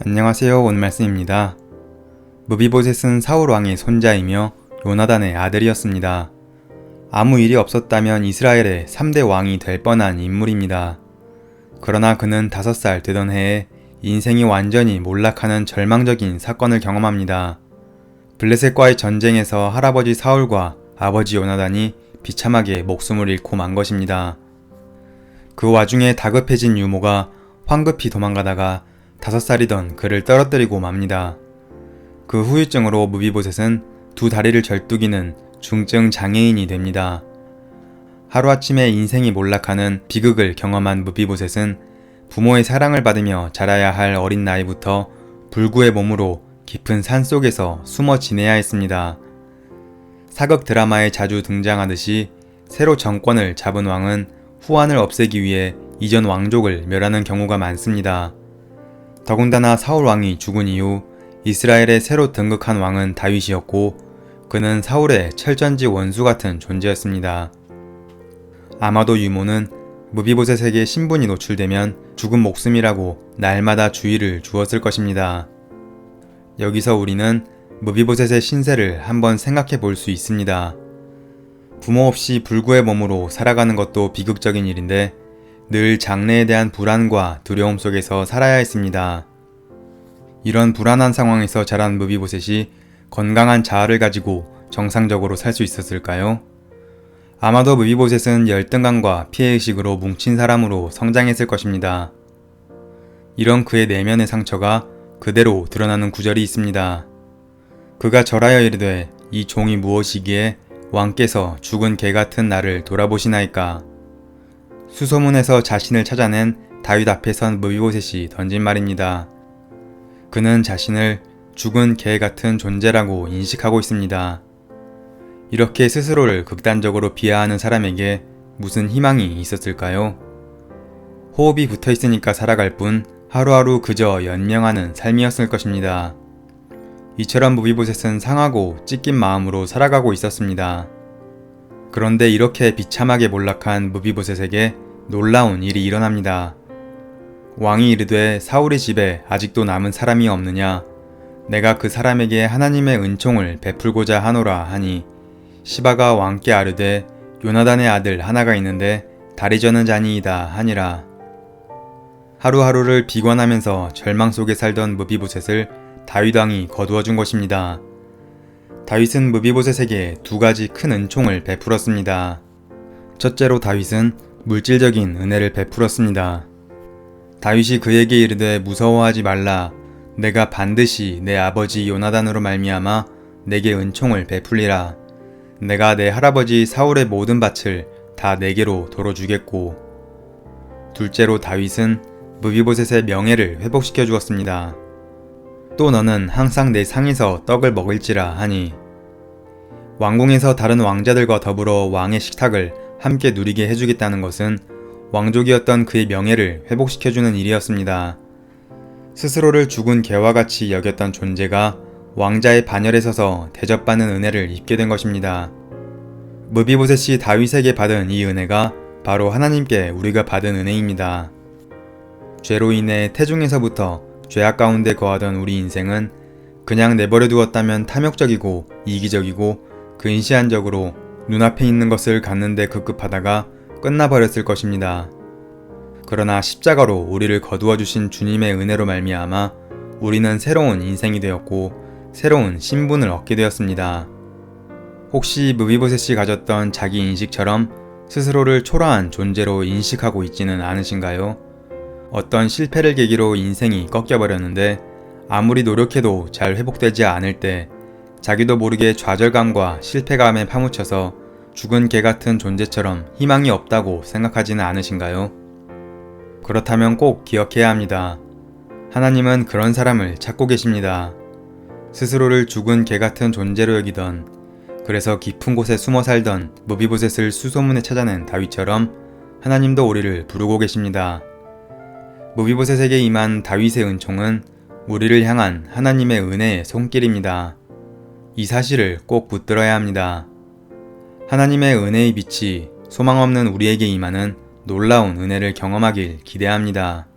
안녕하세요. 오늘 말씀입니다. 무비보셋은 사울 왕의 손자이며 요나단의 아들이었습니다. 아무 일이 없었다면 이스라엘의 3대 왕이 될 뻔한 인물입니다. 그러나 그는 5살 되던 해에 인생이 완전히 몰락하는 절망적인 사건을 경험합니다. 블레셋과의 전쟁에서 할아버지 사울과 아버지 요나단이 비참하게 목숨을 잃고 만 것입니다. 그 와중에 다급해진 유모가 황급히 도망가다가 5살이던 그를 떨어뜨리고 맙니다. 그 후유증으로 무비보셋은 2다리를 절뚝이는 중증 장애인이 됩니다. 하루아침에 인생이 몰락하는 비극을 경험한 무비보셋은 부모의 사랑을 받으며 자라야 할 어린 나이부터 불구의 몸으로 깊은 산속에서 숨어 지내야 했습니다. 사극 드라마에 자주 등장하듯이 새로 정권을 잡은 왕은 후환을 없애기 위해 이전 왕족을 멸하는 경우가 많습니다. 더군다나 사울 왕이 죽은 이후 이스라엘의 새로 등극한 왕은 다윗이었고 그는 사울의 철전지 원수 같은 존재였습니다. 아마도 유모는 무비보셋에게 신분이 노출되면 죽은 목숨이라고 날마다 주의를 주었을 것입니다. 여기서 우리는 무비보셋의 신세를 한번 생각해 볼 수 있습니다. 부모 없이 불구의 몸으로 살아가는 것도 비극적인 일인데 늘 장래에 대한 불안과 두려움 속에서 살아야 했습니다. 이런 불안한 상황에서 자란 무비보셋이 건강한 자아를 가지고 정상적으로 살 수 있었을까요? 아마도 무비보셋은 열등감과 피해의식으로 뭉친 사람으로 성장했을 것입니다. 이런 그의 내면의 상처가 그대로 드러나는 구절이 있습니다. 그가 절하여 이르되 이 종이 무엇이기에 왕께서 죽은 개 같은 나를 돌아보시나이까. 수소문에서 자신을 찾아낸 다윗 앞에 선 무비보셋이 던진 말입니다. 그는 자신을 죽은 개 같은 존재라고 인식하고 있습니다. 이렇게 스스로를 극단적으로 비하하는 사람에게 무슨 희망이 있었을까요? 호흡이 붙어 있으니까 살아갈 뿐 하루하루 그저 연명하는 삶이었을 것입니다. 이처럼 무비보셋은 상하고 찢긴 마음으로 살아가고 있었습니다. 그런데 이렇게 비참하게 몰락한 무비보셋에게 놀라운 일이 일어납니다. 왕이 이르되 사울의 집에 아직도 남은 사람이 없느냐? 내가 그 사람에게 하나님의 은총을 베풀고자 하노라 하니 시바가 왕께 아뢰되 요나단의 아들 하나가 있는데 다리 저는 자니이다 하니라. 하루하루를 비관하면서 절망 속에 살던 무비보셋을 다윗 왕이 거두어 준 것입니다. 다윗은 무비보셋에게 2가지 큰 은총을 베풀었습니다. 첫째로 다윗은 물질적인 은혜를 베풀었습니다. 다윗이 그에게 이르되 무서워하지 말라. 내가 반드시 내 아버지 요나단으로 말미암아 내게 은총을 베풀리라. 내가 내 할아버지 사울의 모든 밭을 다 내게로 도로 주겠고. 둘째로 다윗은 무비보셋의 명예를 회복시켜 주었습니다. 또 너는 항상 내 상에서 떡을 먹을지라 하니 왕궁에서 다른 왕자들과 더불어 왕의 식탁을 함께 누리게 해주겠다는 것은 왕족이었던 그의 명예를 회복시켜주는 일이었습니다. 스스로를 죽은 개와 같이 여겼던 존재가 왕자의 반열에 서서 대접받는 은혜를 입게 된 것입니다. 무비보셋이 다윗에게 받은 이 은혜가 바로 하나님께 우리가 받은 은혜입니다. 죄로 인해 태중에서부터 죄악 가운데 거하던 우리 인생은 그냥 내버려 두었다면 탐욕적이고 이기적이고 근시안적으로 눈앞에 있는 것을 갖는데 급급하다가 끝나버렸을 것입니다. 그러나 십자가로 우리를 거두어 주신 주님의 은혜로 말미암아 우리는 새로운 인생이 되었고 새로운 신분을 얻게 되었습니다. 혹시 무비보셋이 가졌던 자기 인식처럼 스스로를 초라한 존재로 인식하고 있지는 않으신가요? 어떤 실패를 계기로 인생이 꺾여버렸는데 아무리 노력해도 잘 회복되지 않을 때 자기도 모르게 좌절감과 실패감에 파묻혀서 죽은 개 같은 존재처럼 희망이 없다고 생각하지는 않으신가요? 그렇다면 꼭 기억해야 합니다. 하나님은 그런 사람을 찾고 계십니다. 스스로를 죽은 개 같은 존재로 여기던, 그래서 깊은 곳에 숨어 살던 무비보셋을 수소문에 찾아낸 다윗처럼 하나님도 우리를 부르고 계십니다. 무비보셋에게 임한 다윗의 은총은 우리를 향한 하나님의 은혜의 손길입니다. 이 사실을 꼭 붙들어야 합니다. 하나님의 은혜의 빛이 소망 없는 우리에게 임하는 놀라운 은혜를 경험하길 기대합니다.